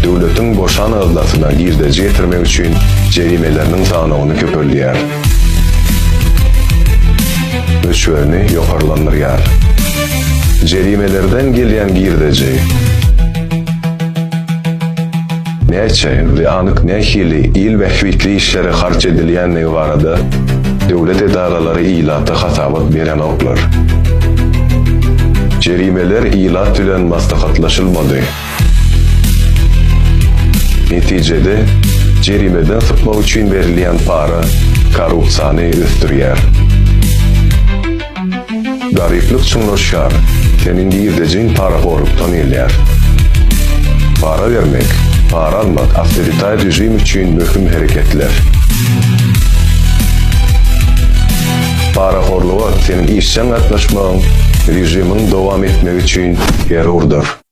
Döwletiň boşan agdasyna girdej getirmek üçin jerimeleriniň sanyny köpeldiýär. Öçüweni ýokarlandyrýar. Jerimelerden gelýän girdeji näçe we anyk nähili il we hüwitli işlere harç edilýänligi barada döwlet edaralary ilata hasabat beren oklar. Jerimeler ilat bilen maslahatlaşylmady. Neticede jerimeden sypmak üçin berilýän para korrupsiýany östürýär. Gariplik çuňlaşýar, senin girdejin paraxorlukdan elýär. Para vermek, para almak awtoriter rejim üçin möhüm hereketler. Paraxorluğa senin işçiň gatnaşmagyň rejimiň dowam etmegi üçin gerurdur.